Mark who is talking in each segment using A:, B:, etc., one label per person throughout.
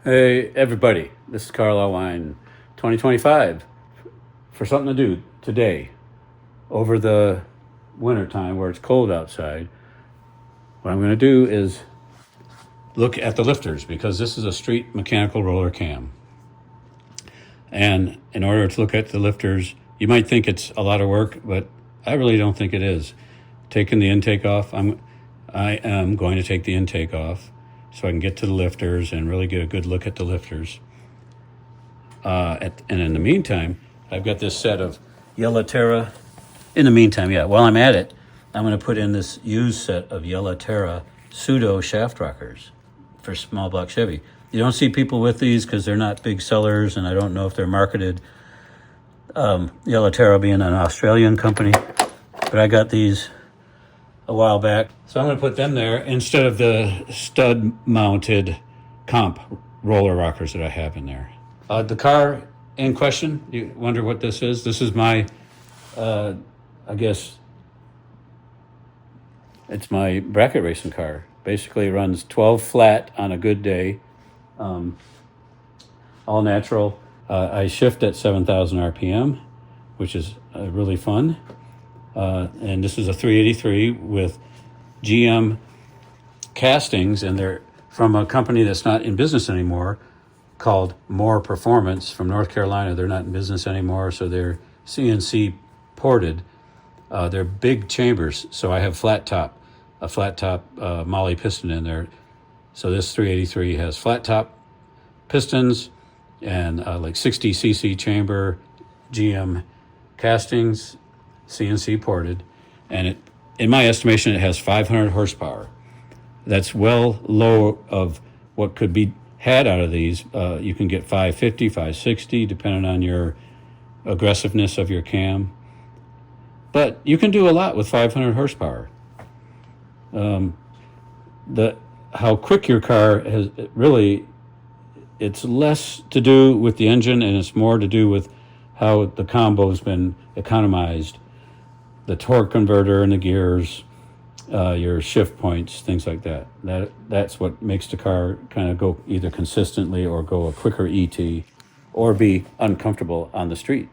A: Hey everybody, this is Carlisle Wine 2025 for something to do today over the winter time where it's cold outside. What I'm going to do is look at the lifters because this is a street mechanical roller cam. And in order to look at the lifters, you might think it's a lot of work, but I really don't think it is. Taking the intake off, I am going to take the intake off so I can get to the lifters and really get a good look at the lifters. And in the meantime, I've got this set of Yella Terra. In the meantime, while I'm at it, I'm going to put in this used set of Yella Terra psudo-shaft rockers for small block Chevy. You don't see people with these because they're not big sellers, and I don't know if they're marketed. Yella Terra being an Australian company, but I got these a while back. So I'm going to put them there instead of the stud-mounted Comp roller rockers that I have in there. The car in question, you wonder what this is? This is my, I guess, it's my bracket racing car. Basically runs 12 flat on a good day, all natural. I shift at 7,000 RPM, which is really fun. And this is a 383 with GM castings, and they're from a company that's not in business anymore called More Performance from North Carolina. They're not in business anymore, so they're CNC ported. They're big chambers, so I have a flat top Molly piston in there. So this 383 has flat top pistons and like 60 cc chamber, GM castings, CNC ported, and it, in my estimation, it has 500 horsepower. That's well low of what could be had out of these. You can get 550, 560, depending on your aggressiveness of your cam. But you can do a lot with 500 horsepower. How quick your car has, really, it's less to do with the engine and it's more to do with how the combo's been economized. The torque converter and the gears, your shift points, things like that. That's what makes the car kind of go either consistently or go a quicker ET or be uncomfortable on the street.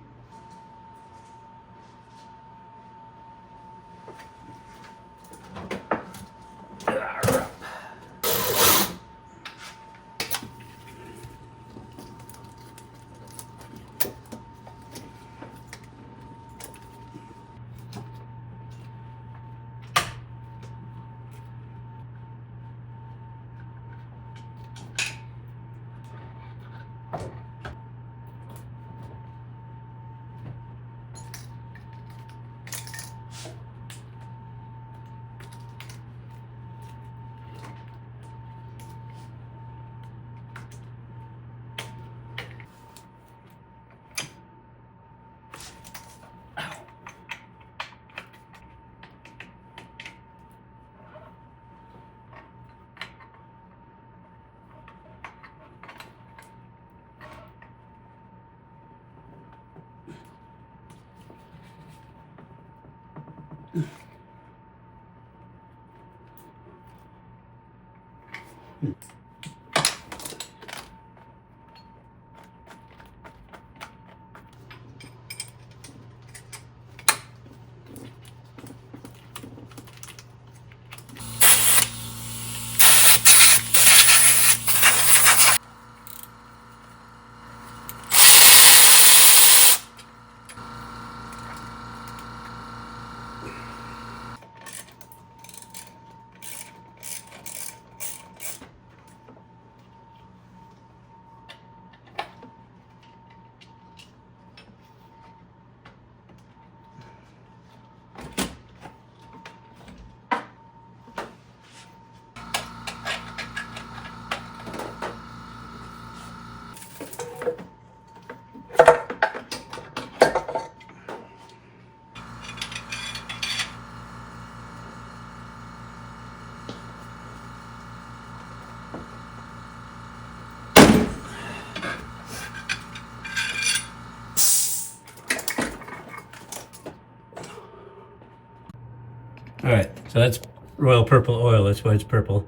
A: All right, so that's royal purple oil. That's why it's purple.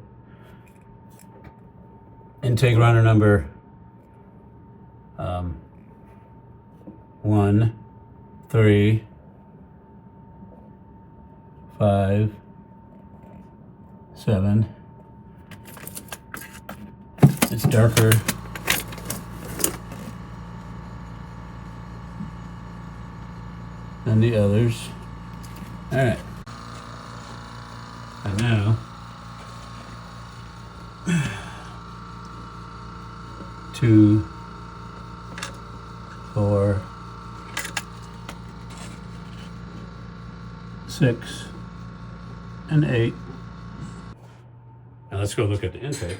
A: intake runner number 1, 3, 5, 7. It's darker than the others. All right. And now, 2, 4, 6, and 8. Now let's go look at the intake.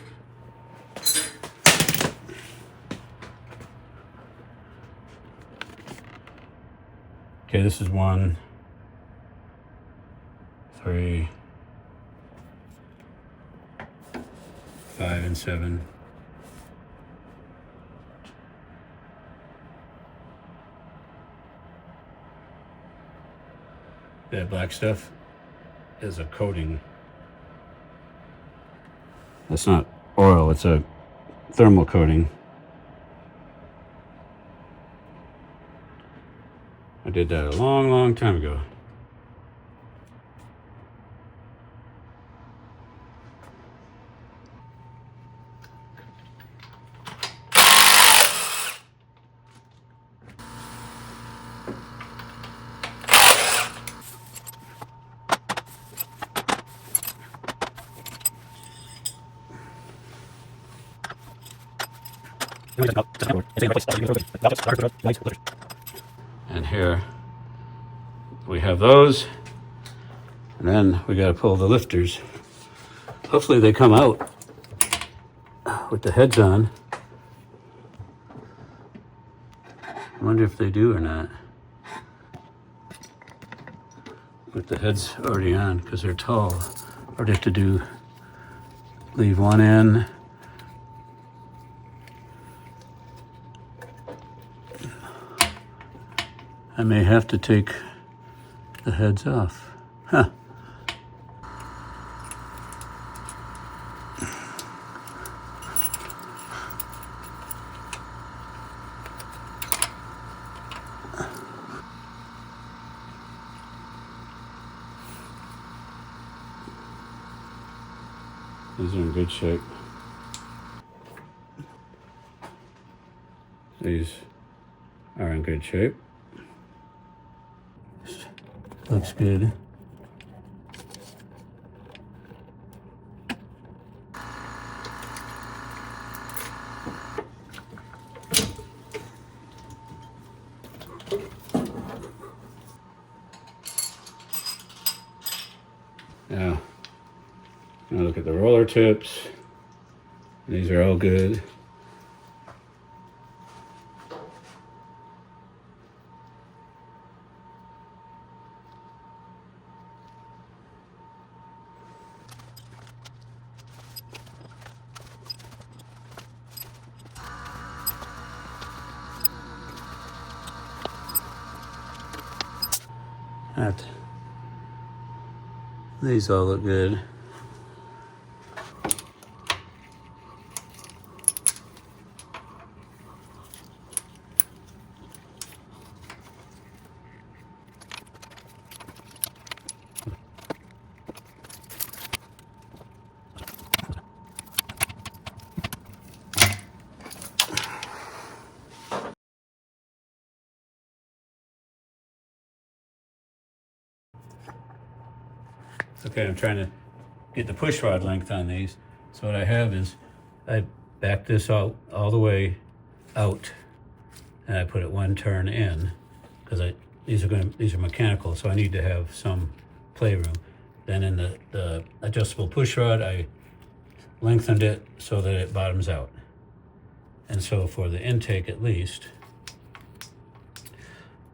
A: Okay, this is 1, 3, 5, and 7. That black stuff is a coating. It's not oil, it's a thermal coating. I did that a long, long time ago. And here we have those, and then we got to pull the lifters. Hopefully they come out with the heads on. I wonder if they do or not. With the heads already on, because they're tall. Or do you have to leave one in. I may have to take the heads off. Huh. These are in good shape. These are in good shape. Looks good. Now look at the roller tips. These are all good. These all look good. Okay, I'm trying to get the push rod length on these. So what I have is I back this all the way out, and I put it one turn in because these are mechanical, so I need to have some playroom. Then in the adjustable push rod, I lengthened it so that it bottoms out. And so for the intake at least,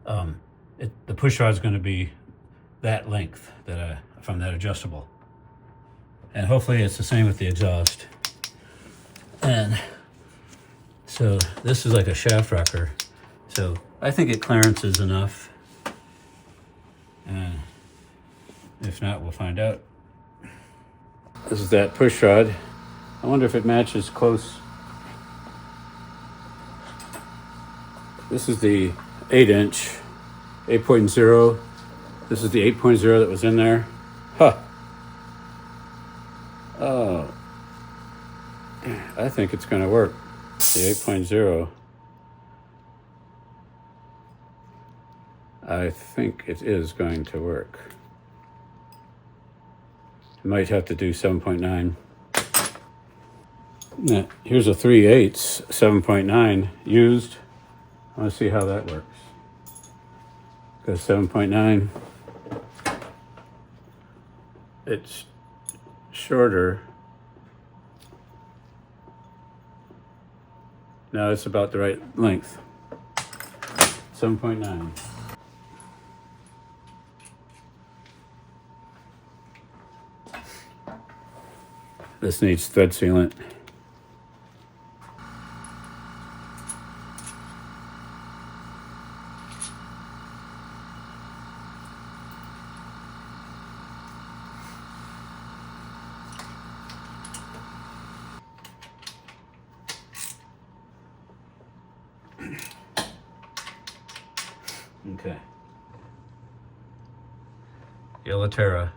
A: the push rod is going to be that length from that adjustable. And hopefully it's the same with the exhaust. And so this is like a shaft rocker. So I think it clearances enough. And if not, we'll find out. This is that push rod. I wonder if it matches close This is the 8-inch, 8.0. This is the 8.0 that was in there. Huh. Oh, I think it's going to work. The 8.0. I think it is going to work. I might have to do 7.9. Now, here's a 3/8, 7.9 used. I want to see how that works. Because 7.9, it's shorter. No, it's about the right length. 7.9. This needs thread sealant. Okay. Yella Terra.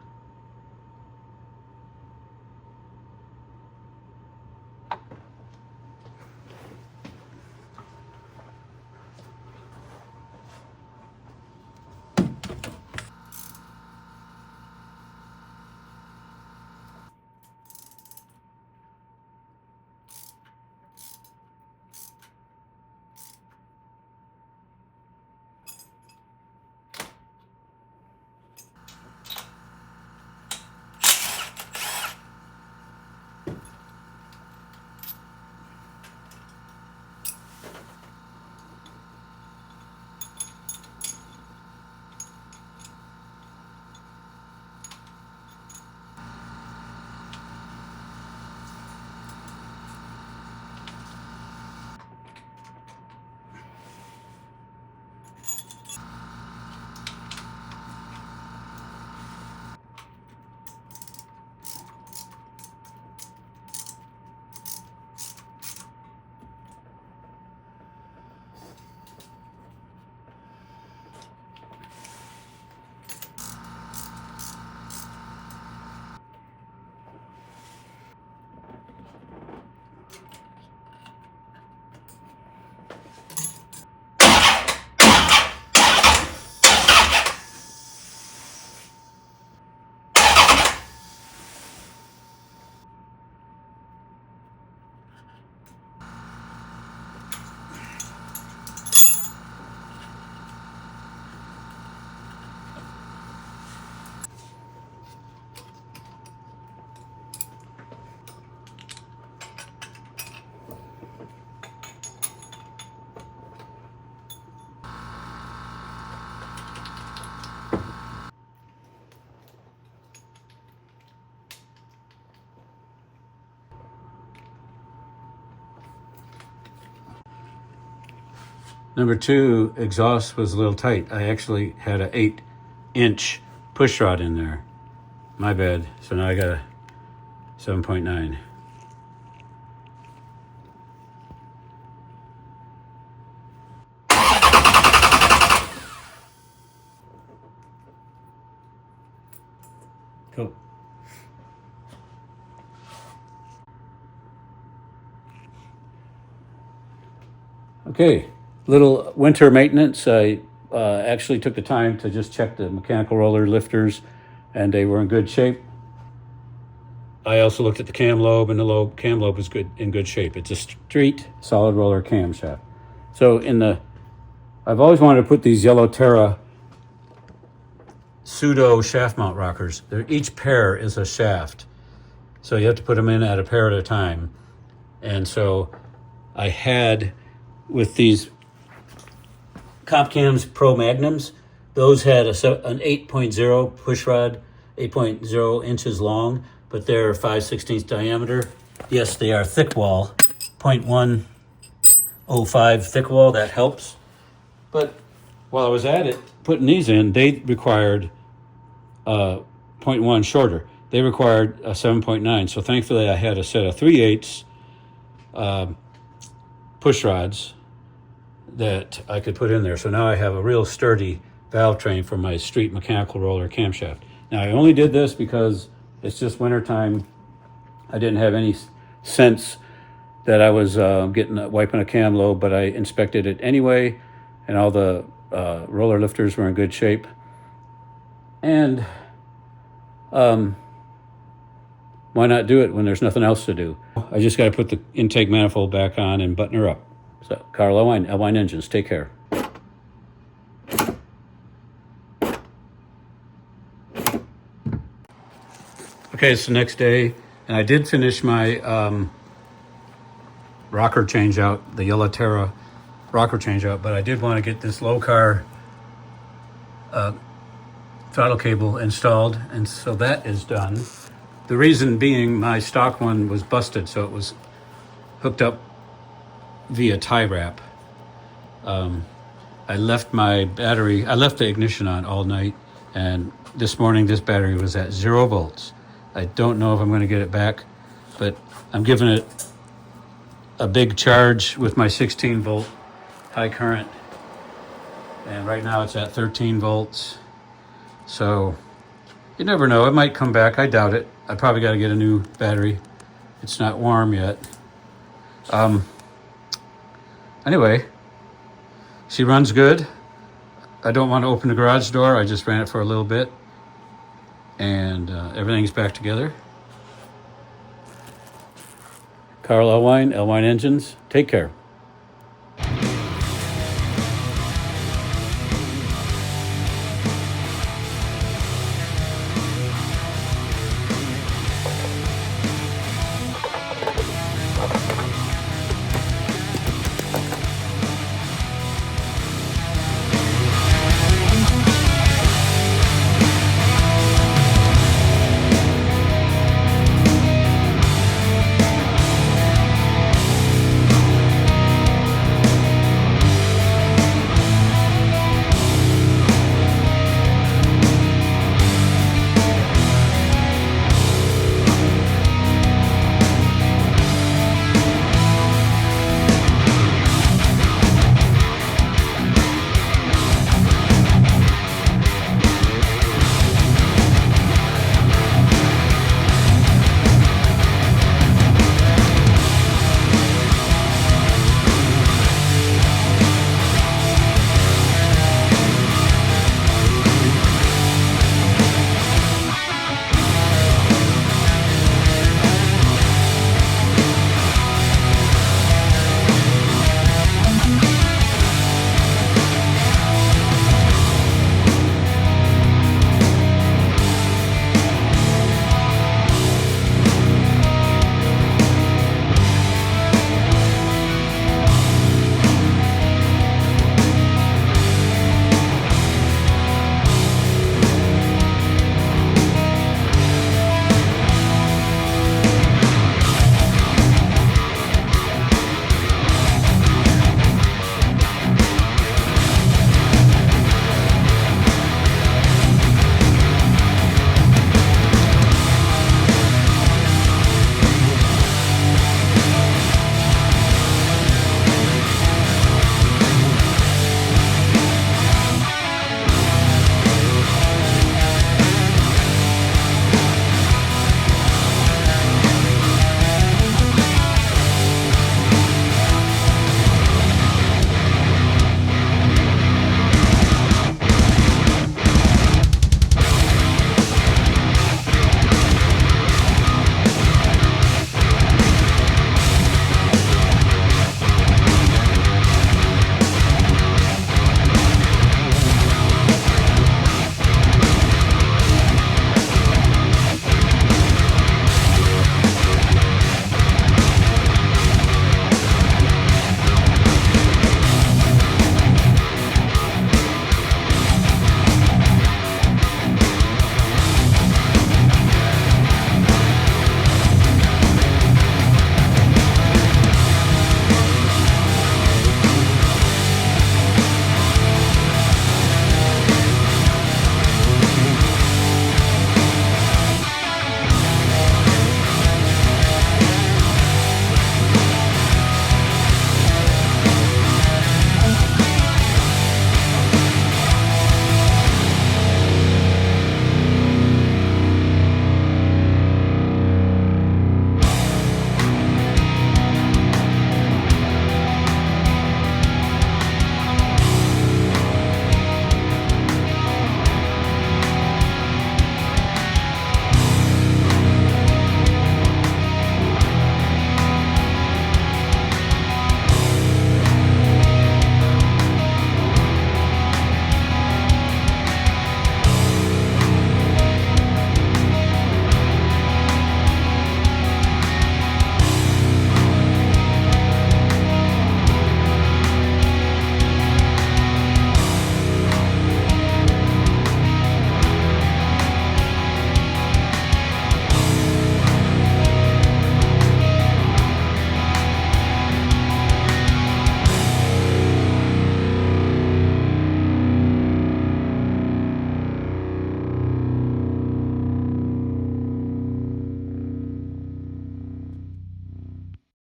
A: Number 2, exhaust was a little tight. I actually had an 8-inch pushrod in there. My bad. So now I got a 7.9. Cool. Okay, little winter maintenance. I actually took the time to just check the mechanical roller lifters, and they were in good shape. I also looked at the cam lobe, and the cam lobe was in good shape. It's a street solid roller camshaft. So I've always wanted to put these Yella Terra psudo-shaft mount rockers. Each pair is a shaft, so you have to put them in at a pair at a time. And so I had, with these Comp ProMagnums, those had an 8.0 pushrod, 8.0 inches long, but they're 5/16 diameter. Yes, they are thick wall, 0.105 thick wall. That helps. But while I was at it, putting these in, they required 0.1 shorter. They required a 7.9. So thankfully I had a set of 3/8 push rods. that I could put in there. So now I have a real sturdy valve train for my street mechanical roller camshaft. Now I only did this because it's just wintertime. I didn't have any sense that I was wiping a cam low, but I inspected it anyway, and all the roller lifters were in good shape. And why not do it when there's nothing else to do? I just got to put the intake manifold back on and button her up. So, Carl Elwine Engines, take care. Okay, it's the next day, and I did finish my rocker change out, the Yella Terra rocker change out, but I did want to get this low car throttle cable installed, and so that is done. The reason being my stock one was busted, so it was hooked up via tie wrap. I left the ignition on all night, and this morning this battery was at 0 volts. I don't know if I'm going to get it back, but I'm giving it a big charge with my 16 volt high current, and right now it's at 13 volts. So you never know, it might come back. I doubt it. I probably got to get a new battery. It's not warm yet. Anyway, she runs good. I don't want to open the garage door. I just ran it for a little bit, and everything's back together. Carl Elwine Engines, take care.